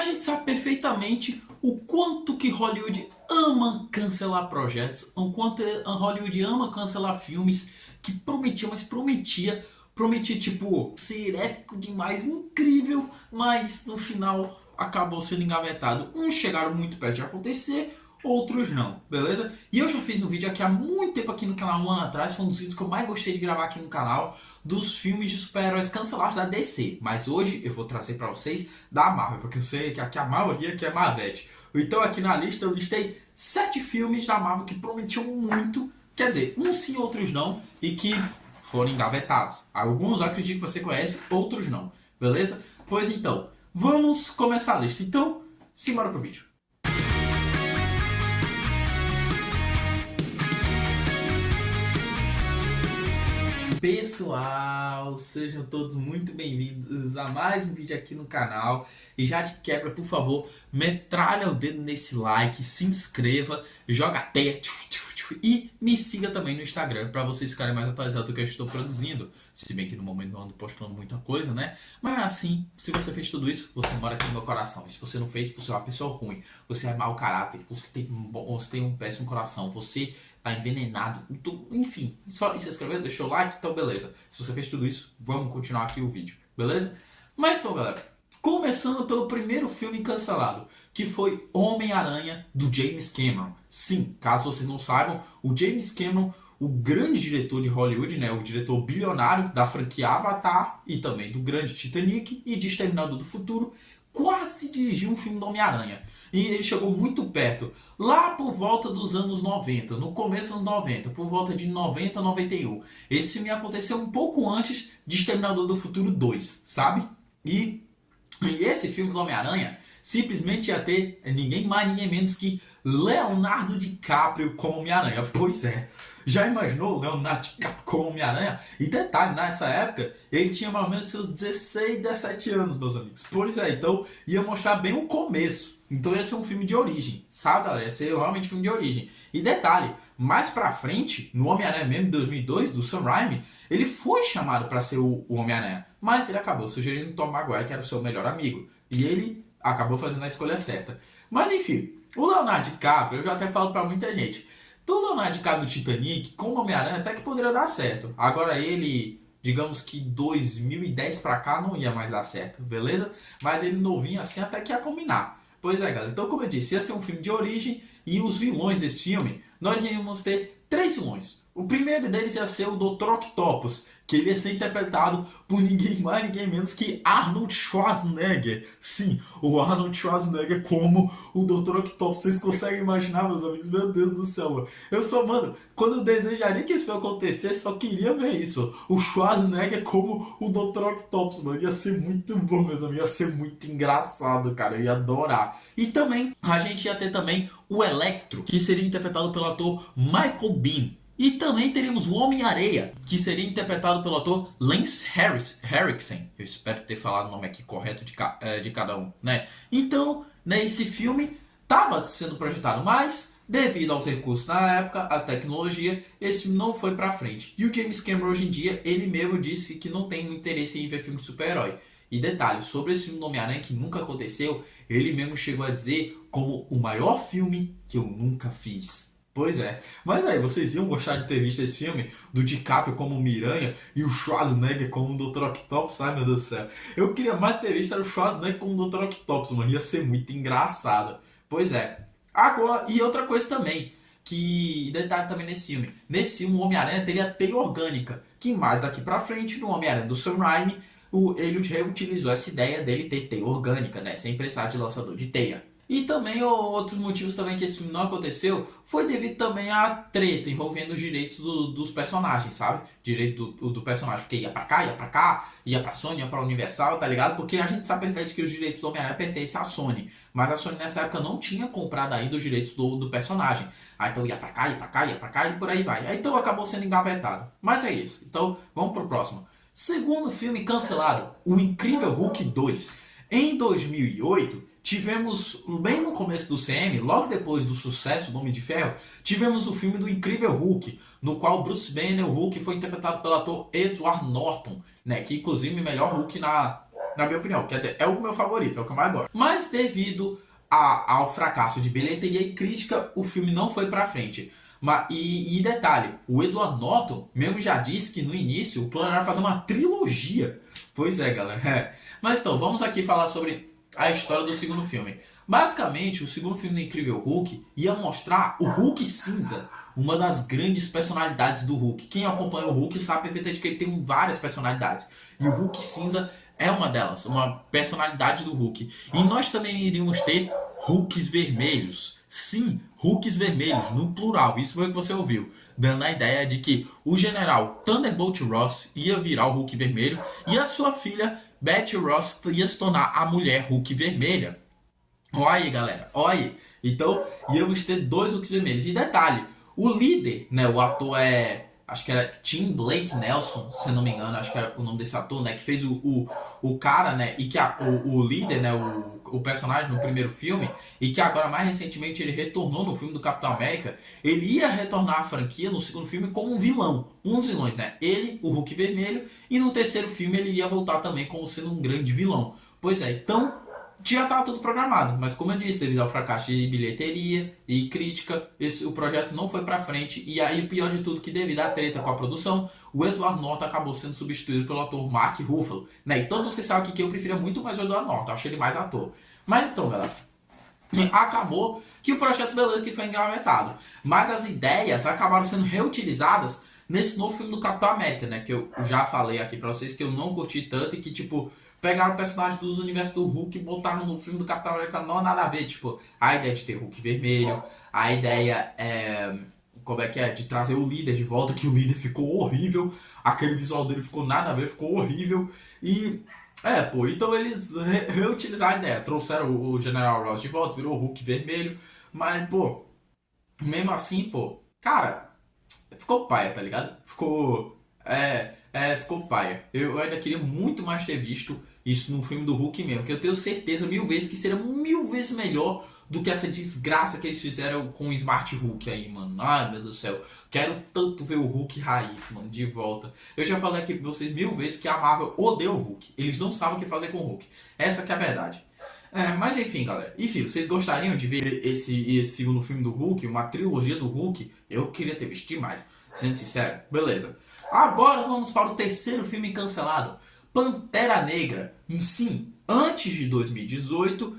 A gente sabe perfeitamente o quanto que Hollywood ama cancelar projetos, o quanto Hollywood ama cancelar filmes que prometia, mas prometia tipo ser épico demais, incrível, mas no final acabou sendo engavetado. Uns chegaram muito perto de acontecer, outros não, beleza? E eu já fiz um vídeo aqui há muito tempo aqui no canal, um ano atrás, foi um dos vídeos que eu mais gostei de gravar aqui no canal, dos filmes de super-heróis cancelados da DC. Mas hoje eu vou trazer pra vocês da Marvel, porque eu sei que aqui a maioria aqui é Marvete. Então aqui na lista eu listei 7 filmes da Marvel que prometiam muito, quer dizer, uns sim, outros não, e que foram engavetados. Alguns eu acredito que você conhece, outros não, beleza? Pois então, vamos começar a lista. Então, simbora pro vídeo. Pessoal, sejam todos muito bem-vindos a mais um vídeo aqui no canal. E já de quebra, por favor, metralha o dedo nesse like, se inscreva, joga a teia e me siga também no Instagram para vocês ficarem mais atualizados do que eu estou produzindo. Se bem que no momento não ando postando muita coisa, né? Mas assim, se você fez tudo isso, você mora aqui no meu coração. E se você não fez, você é uma pessoa ruim, você é mau caráter, você tem um péssimo coração, você tá envenenado, enfim, só se inscreveu, deixou o like, então beleza. Se você fez tudo isso, vamos continuar aqui o vídeo, beleza? Mas então, galera, começando pelo primeiro filme cancelado, que foi Homem-Aranha, do James Cameron. Sim, caso vocês não saibam, o James Cameron, o grande diretor de Hollywood, né, o diretor bilionário da franquia Avatar e também do grande Titanic e de Exterminador do Futuro, quase dirigiu um filme do Homem-Aranha. E ele chegou muito perto, lá por volta dos anos 90, no começo dos anos 90, por volta de 90, 91. Esse filme aconteceu um pouco antes de Exterminador do Futuro 2, sabe? E esse filme do Homem-Aranha simplesmente ia ter ninguém mais, ninguém menos que Leonardo DiCaprio como Homem-Aranha. Pois é, já imaginou Leonardo DiCaprio como Homem-Aranha? E detalhe, nessa época ele tinha mais ou menos seus 16, 17 anos, meus amigos. Pois é, então ia mostrar bem o começo. Então ia ser um filme de origem, sabe, galera? Ia ser realmente um filme de origem. E detalhe, mais pra frente, no Homem-Aranha mesmo, de 2002, do Sam Raimi, ele foi chamado pra ser o Homem-Aranha. Mas ele acabou sugerindo Tom Maguire, que era o seu melhor amigo. E ele acabou fazendo a escolha certa. Mas enfim, o Leonardo DiCaprio, eu já até falo pra muita gente, do Leonardo DiCaprio do Titanic, com o Homem-Aranha, até que poderia dar certo. Agora ele, digamos que 2010 pra cá não ia mais dar certo, beleza? Mas ele novinho assim até que ia combinar. Pois é, galera. Então, como eu disse, ia ser um filme de origem e os vilões desse filme, nós íamos ter 3 vilões. O primeiro deles ia ser o Dr. Octopus, que ele ia ser interpretado por ninguém mais, ninguém menos que Arnold Schwarzenegger. Sim, o Arnold Schwarzenegger como o Dr. Octopus. Vocês conseguem imaginar, meus amigos? Meu Deus do céu, mano. Eu só, mano, quando eu desejaria que isso acontecesse, só queria ver isso. O Schwarzenegger como o Dr. Octopus, mano. Ia ser muito bom, meus amigos. Ia ser muito engraçado, cara. Eu ia adorar. E também, a gente ia ter também o Electro, que seria interpretado pelo ator Michael Biehn. E também teríamos o Homem-Areia, que seria interpretado pelo ator Lance Henriksen. Eu espero ter falado o nome aqui correto de cada um, né? Então, né, esse filme estava sendo projetado, mas devido aos recursos na época, a tecnologia, esse filme não foi pra frente. E o James Cameron hoje em dia, ele mesmo disse que não tem muito interesse em ver filme de super-herói. E detalhe, sobre esse filme do Homem-Aranha que nunca aconteceu, ele mesmo chegou a dizer como o maior filme que eu nunca fiz. Pois é, mas aí, vocês iam gostar de ter visto esse filme do DiCaprio como Miranha e o Schwarzenegger como o Dr. Octopus? Ai, meu Deus do céu. Eu queria mais ter visto o Schwarzenegger como o Dr. Octopus, mano, ia ser muito engraçado. Pois é. Agora, e outra coisa também, que detalhe também nesse filme. Nesse filme, o Homem-Aranha teria teia orgânica, que mais daqui pra frente, no Homem-Aranha do Sam Raimi, ele reutilizou essa ideia dele ter teia orgânica, né, sem precisar de lançador de teia. E também outros motivos também que esse filme não aconteceu foi devido também à treta envolvendo os direitos dos personagens, sabe? Direito do personagem, porque ia pra cá, ia pra Sony, ia pra Universal, tá ligado? Porque a gente sabe perfeitamente que os direitos do Homem-Aranha pertencem à Sony. Mas a Sony nessa época não tinha comprado ainda os direitos do personagem. Aí então ia pra cá e por aí vai. Aí então acabou sendo engavetado. Mas é isso. Então vamos pro próximo. Segundo filme cancelado, O Incrível Hulk 2. Em 2008, tivemos, bem no começo do CM, logo depois do sucesso do Homem de Ferro, tivemos o filme do Incrível Hulk, no qual Bruce Banner, o Hulk, foi interpretado pelo ator Edward Norton, né, que inclusive o melhor Hulk na minha opinião. Quer dizer, é o meu favorito, é o que eu mais gosto. Mas devido ao fracasso de bilheteria e crítica, o filme não foi pra frente. E detalhe, o Edward Norton mesmo já disse que no início o plano era fazer uma trilogia. Pois é, galera. É. Mas então, vamos aqui falar sobre a história do segundo filme. Basicamente, o segundo filme do Incrível Hulk ia mostrar o Hulk cinza, uma das grandes personalidades do Hulk. Quem acompanha o Hulk sabe perfeitamente que ele tem várias personalidades. E o Hulk cinza é uma delas, uma personalidade do Hulk. E nós também iríamos ter Hulks vermelhos. Sim, Hulks vermelhos, no plural. Isso foi o que você ouviu. Dando a ideia de que o general Thunderbolt Ross ia virar o Hulk vermelho e a sua filha Betty Ross ia se tornar a mulher Hulk vermelha. Olha aí, galera, olha aí. Então, íamos ter dois Hulks vermelhos. E detalhe, o líder, né, o ator acho que era Tim Blake Nelson, se não me engano, acho que era o nome desse ator, né, que fez o cara, né, e que o líder, né, o personagem no primeiro filme, e que agora mais recentemente ele retornou no filme do Capitão América, ele ia retornar à franquia no segundo filme como um vilão, um dos vilões, né, ele, o Hulk vermelho, e no terceiro filme ele ia voltar também como sendo um grande vilão. Pois é, então já estava tudo programado, mas como eu disse, devido ao fracasso de bilheteria e crítica, o projeto não foi pra frente. E aí o pior de tudo, que devido à treta com a produção, o Edward Norton acabou sendo substituído pelo ator Mark Ruffalo, né? Então você sabe que eu preferia muito mais o Edward Norton, eu achei ele mais ator. Mas então, galera, acabou que o projeto, beleza, que foi engavetado, mas as ideias acabaram sendo reutilizadas nesse novo filme do Capitão América, né? Que eu já falei aqui pra vocês que eu não curti tanto e que, tipo, pegaram o personagem dos universos do Hulk e botaram no filme do Capitão América, não há nada a ver. Tipo, a ideia de ter Hulk vermelho, a ideia é. Como é que é? De trazer o líder de volta, que o líder ficou horrível, aquele visual dele ficou nada a ver, ficou horrível. E. Pô, então eles reutilizaram a ideia, trouxeram o General Ross de volta, virou o Hulk vermelho, mas, pô, mesmo assim, pô, cara, ficou paia, tá ligado? Ficou paia. Eu ainda queria muito mais ter visto isso no filme do Hulk mesmo, que eu tenho certeza mil vezes que seria mil vezes melhor do que essa desgraça que eles fizeram com o Smart Hulk aí, mano. Ai, meu Deus do céu. Quero tanto ver o Hulk raiz, mano, de volta. Eu já falei aqui pra vocês mil vezes que a Marvel odeia o Hulk. Eles não sabem o que fazer com o Hulk. Essa que é a verdade. Mas enfim, galera. Enfim, vocês gostariam de ver esse segundo filme do Hulk, uma trilogia do Hulk? Eu queria ter visto demais, sendo sincero. Beleza. Agora vamos para o terceiro filme cancelado, Pantera Negra. Sim, antes de 2018,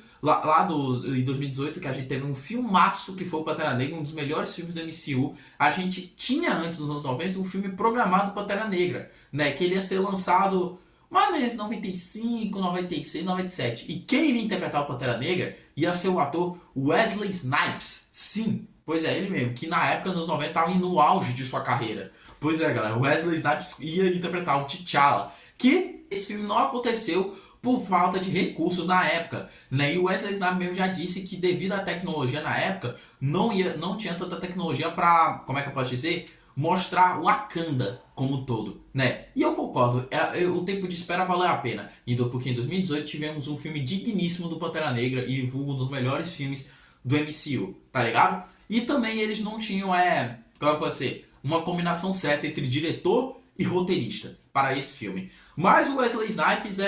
em 2018, que a gente teve um filmaço que foi o Pantera Negra, um dos melhores filmes do MCU. A gente tinha antes, nos anos 90, um filme programado Pantera Negra, né? Que ele ia ser lançado mais ou menos em 95, 96, 97. E quem iria interpretar o Pantera Negra ia ser o ator Wesley Snipes. Sim, pois é, ele mesmo, que na época, nos anos 90, estava no auge de sua carreira. Pois é, galera, Wesley Snipes ia interpretar o T'Challa. Que esse filme não aconteceu por falta de recursos na época, né? E o Wesley Snipes mesmo já disse que devido à tecnologia na época, não tinha tanta tecnologia para, como é que eu posso dizer, mostrar Wakanda como um todo, né? E eu concordo, o tempo de espera valeu a pena. Porque em 2018 tivemos um filme digníssimo do Pantera Negra e um dos melhores filmes do MCU, tá ligado? E também eles não tinham, como pode ser, uma combinação certa entre diretor e roteirista para esse filme. Mas o Wesley Snipes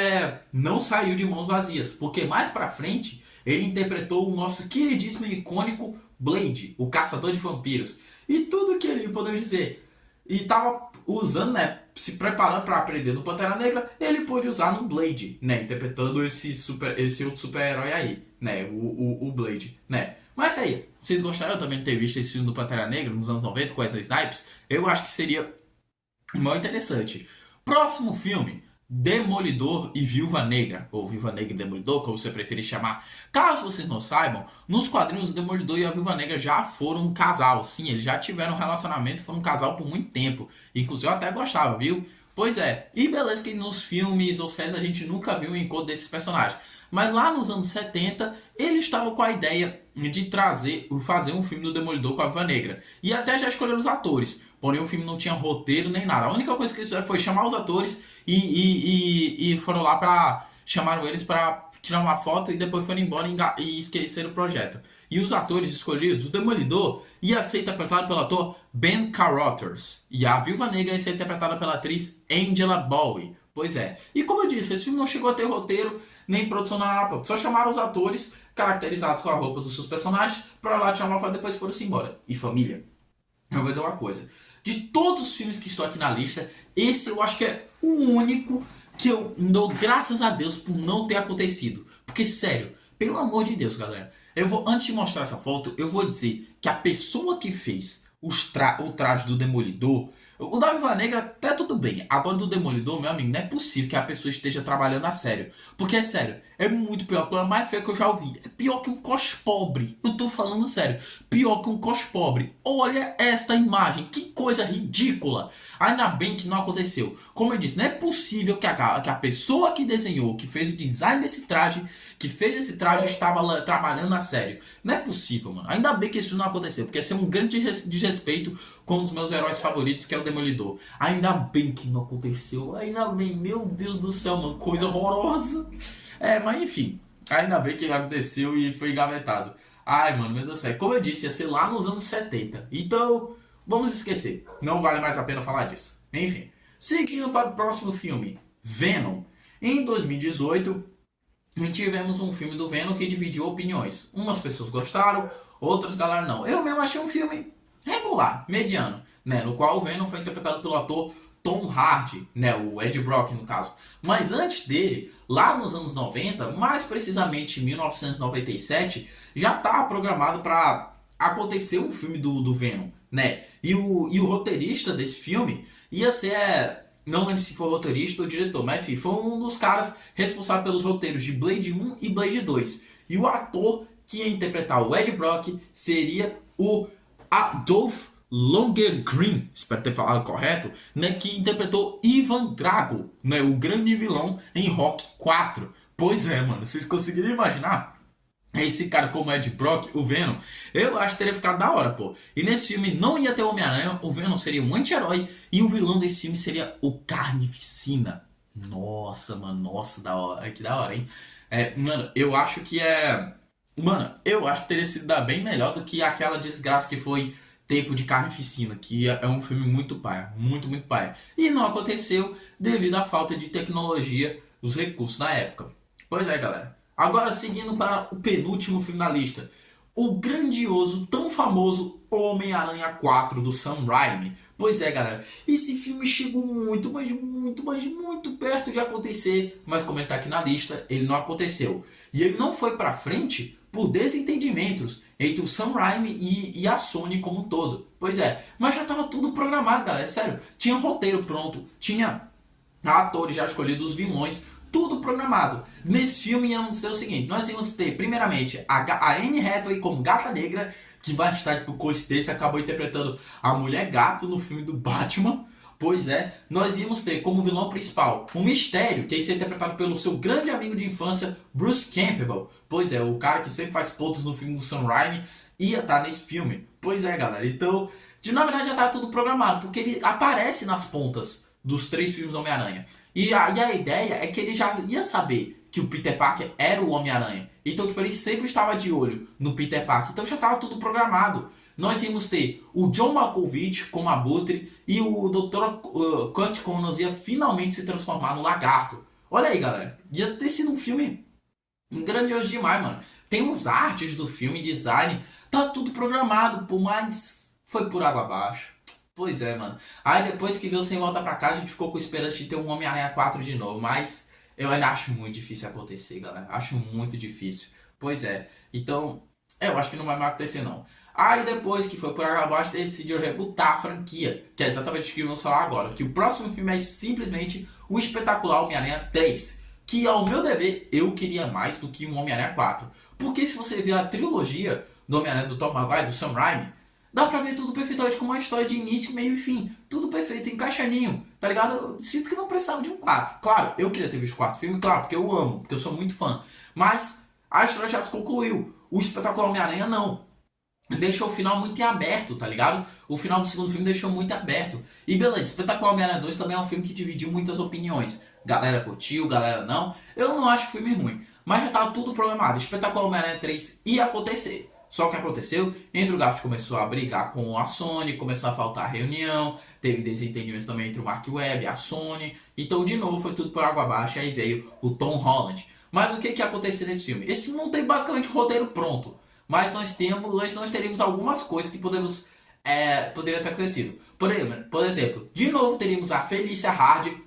não saiu de mãos vazias, porque mais pra frente ele interpretou o nosso queridíssimo e icônico Blade, o caçador de vampiros. E tudo que ele, podemos dizer, e tava usando, né, se preparando para aprender no Pantera Negra, ele pôde usar no Blade, né, interpretando esse outro super-herói aí, né, o Blade, né. Mas aí, vocês gostaram também de ter visto esse filme do Pantera Negra nos anos 90 com Wesley Snipes? Eu acho que seria muito interessante. Próximo filme, Demolidor e Viúva Negra, ou Viúva Negra e Demolidor, como você preferir chamar. Caso vocês não saibam, nos quadrinhos o Demolidor e a Viúva Negra já foram um casal. Sim, eles já tiveram um relacionamento, foram um casal por muito tempo. Inclusive eu até gostava, viu? Pois é, e beleza que nos filmes ou séries a gente nunca viu o encontro desses personagens. Mas lá nos anos 70, eles estavam com a ideia de fazer um filme do Demolidor com a Viúva Negra. E até já escolheram os atores. Porém, o filme não tinha roteiro nem nada. A única coisa que eles fizeram foi chamar os atores e foram lá pra... Chamaram eles pra tirar uma foto e depois foram embora e esqueceram o projeto. E os atores escolhidos, o Demolidor ia ser interpretado pelo ator Ben Carothers. E a Viúva Negra ia ser interpretada pela atriz Angela Bowie. Pois é. E como eu disse, esse filme não chegou a ter roteiro nem produção na Apple. Só chamaram os atores caracterizados com a roupa dos seus personagens pra lá tirar uma foto e depois foram-se embora. E família, eu vou dizer uma coisa. De todos os filmes que estão aqui na lista, esse eu acho que é o único que eu dou graças a Deus por não ter acontecido. Porque, sério, pelo amor de Deus, galera, antes de mostrar essa foto, eu vou dizer que a pessoa que fez o traje do Demolidor, o da Viúva Negra até tudo bem. Agora do Demolidor, meu amigo, não é possível que a pessoa esteja trabalhando a sério. Porque é sério, é muito pior, a coisa mais feia que eu já ouvi. É pior que um cos pobre. Eu tô falando sério. Pior que um cos pobre. Olha esta imagem, que coisa ridícula. Ainda bem que não aconteceu. Como eu disse, não é possível que a pessoa que desenhou, que fez o design desse traje, que fez esse traje, estava lá, trabalhando a sério. Não é possível, mano. Ainda bem que isso não aconteceu, porque ia ser um grande desrespeito com um dos meus heróis favoritos, que é o Demolidor. Ainda bem que não aconteceu. Ainda bem, meu Deus do céu, mano. Coisa horrorosa. Mas enfim. Ainda bem que aconteceu e foi engavetado. Ai, mano, meu Deus do céu. Como eu disse, ia ser lá nos anos 70. Então, vamos esquecer. Não vale mais a pena falar disso. Enfim. Seguindo para o próximo filme. Venom. Em 2018, tivemos um filme do Venom que dividiu opiniões. Umas pessoas gostaram, outras galera não. Eu mesmo achei um filme regular, mediano, né? No qual o Venom foi interpretado pelo ator Tom Hardy, né? O Ed Brock no caso. Mas antes dele, lá nos anos 90, mais precisamente em 1997, já estava programado para acontecer um filme do Venom, né? E o roteirista desse filme ia ser, não lembro se foi o roteirista ou o diretor, mas enfim, foi um dos caras responsáveis pelos roteiros de Blade 1 e Blade 2. E o ator que ia interpretar o Ed Brock seria o Dolph Lundgren, espero ter falado correto, né, que interpretou Ivan Drago, né, o grande vilão em Rock 4. Pois é, mano, vocês conseguiram imaginar? Esse cara como Ed Brock, o Venom, eu acho que teria ficado da hora, pô. E nesse filme não ia ter o Homem-Aranha, o Venom seria um anti-herói e o vilão desse filme seria o Carnificina. Nossa, mano, nossa, da hora, que da hora, hein? Mano, eu acho que Mano, eu acho que teria sido bem melhor do que aquela desgraça que foi Tempo de Carnificina, que é um filme muito paia, muito, muito paia. E não aconteceu devido à falta de tecnologia dos recursos na época. Pois é, galera. Agora seguindo para o penúltimo filme da lista. O grandioso, tão famoso Homem-Aranha 4 do Sam Raimi. Pois é, galera. Esse filme chegou muito, mas muito, mas muito perto de acontecer. Mas como ele está aqui na lista, ele não aconteceu. E ele não foi para frente por desentendimentos entre o Sam Raimi e a Sony como um todo. Pois é, mas já estava tudo programado, galera. É sério. Tinha roteiro pronto, tinha atores já escolhidos, os vilões, tudo programado. Nesse filme íamos ter o seguinte, nós íamos ter primeiramente a Anne Hathaway como Gata Negra, que mais tarde por coincidência acabou interpretando a Mulher Gato no filme do Batman. Pois é, nós íamos ter como vilão principal um Mistério, que ia ser interpretado pelo seu grande amigo de infância, Bruce Campbell. Pois é, o cara que sempre faz pontos no filme do Sam Raimi ia estar nesse filme. Pois é, galera, então, na verdade já estava tudo programado, porque ele aparece nas pontas dos 3 filmes do Homem-Aranha. E a ideia é que ele já ia saber que o Peter Parker era o Homem-Aranha. Então, tipo, ele sempre estava de olho no Peter Parker. Então já estava tudo programado. Nós íamos ter o John Malkovich como Abutre e o Dr. Kurt Connors ia finalmente se transformar no Lagarto. Olha aí, galera. Ia ter sido um filme grandioso demais, mano. Tem uns artes do filme, design, tá tudo programado, por mais foi por água abaixo. Pois é, mano. Aí depois que veio Sem Volta Pra Casa, a gente ficou com esperança de ter um Homem-Aranha 4 de novo, mas eu ainda acho muito difícil acontecer, galera. Acho muito difícil. Pois é. Então, eu acho que não vai mais acontecer, não. Aí depois que foi por água abaixo, eles decidiram rebutar a franquia, que é exatamente o que vamos falar agora. Que o próximo filme é simplesmente o espetacular Homem-Aranha 3. Que, ao meu dever, eu queria mais do que um Homem-Aranha 4. Porque se você ver a trilogia do Homem-Aranha do Tom Maguire, do Sam Raimi, dá pra ver tudo perfeitamente com uma história de início, meio e fim. Tudo perfeito, encaixadinho, tá ligado? Eu sinto que não precisava de um 4. Claro, eu queria ter visto o 4 filme, claro, porque eu amo, porque eu sou muito fã. Mas a história já se concluiu. O espetacular Homem-Aranha não. Deixou o final muito em aberto, tá ligado? O final do segundo filme deixou muito aberto. E beleza, Espetacular Homem-Aranha 2 também é um filme que dividiu muitas opiniões. Galera curtiu, galera não. Eu não acho o filme ruim, mas já tava tudo programado. Espetacular Homem-Aranha 3 ia acontecer. Só que aconteceu, Andrew Garfield começou a brigar com a Sony, começou a faltar reunião, teve desentendimentos também entre o Mark Webb e a Sony. Então, de novo, foi tudo por água abaixo, aí veio o Tom Holland. Mas o que que aconteceu nesse filme? Esse filme não tem basicamente roteiro pronto, mas nós teríamos algumas coisas que poderia ter acontecido. Por exemplo, de novo teríamos a Felicia Hardy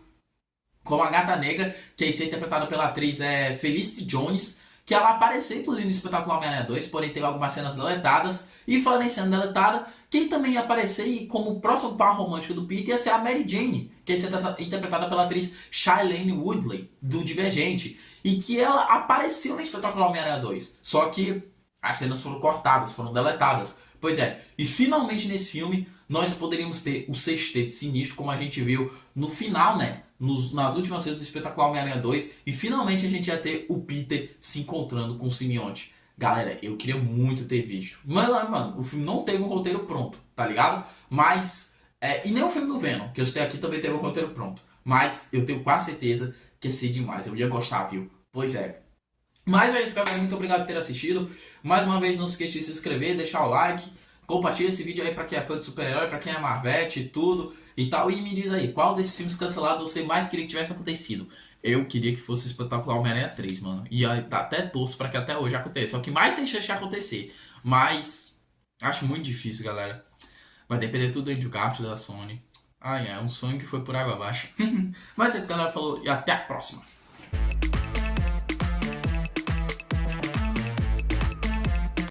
como a Gata Negra, que ia ser interpretada pela atriz Felicity Jones, que ela apareceu inclusive no espetáculo Homem-Aranha 2, porém teve algumas cenas deletadas. E falando em cena deletada, quem também ia aparecer como próximo par romântico do Peter ia ser a Mary Jane, que ia ser interpretada pela atriz Shailene Woodley, do Divergente. E que ela apareceu no espetáculo Homem-Aranha 2. Só que as cenas foram cortadas, foram deletadas. Pois é, e finalmente nesse filme nós poderíamos ter o sexteto sinistro, como a gente viu no final, né? Nas últimas cenas do espetáculo Homem-Aranha 2. E finalmente a gente ia ter o Peter se encontrando com o simbionte. Galera, eu queria muito ter visto. Mano, o filme não teve um roteiro pronto, tá ligado? Mas. E nem o filme do Venom, que eu citei aqui, também teve um roteiro pronto. Mas eu tenho quase certeza que ia ser demais. Eu ia gostar, viu? Pois é. Mas é isso, galera. Muito obrigado por ter assistido. Mais uma vez, não se esqueça de se inscrever, deixar o like. Compartilha esse vídeo aí pra quem é fã de super-herói, pra quem é Marvete e tudo e tal. E me diz aí, qual desses filmes cancelados você mais queria que tivesse acontecido? Eu queria que fosse Espetacular Homem-Aranha 3, mano. E até torço pra que até hoje aconteça. É o que mais tem chance de acontecer. Mas acho muito difícil, galera. Vai depender tudo aí do Garfield da Sony. É um sonho que foi por água abaixo. Mas é isso, galera. Falou e até a próxima.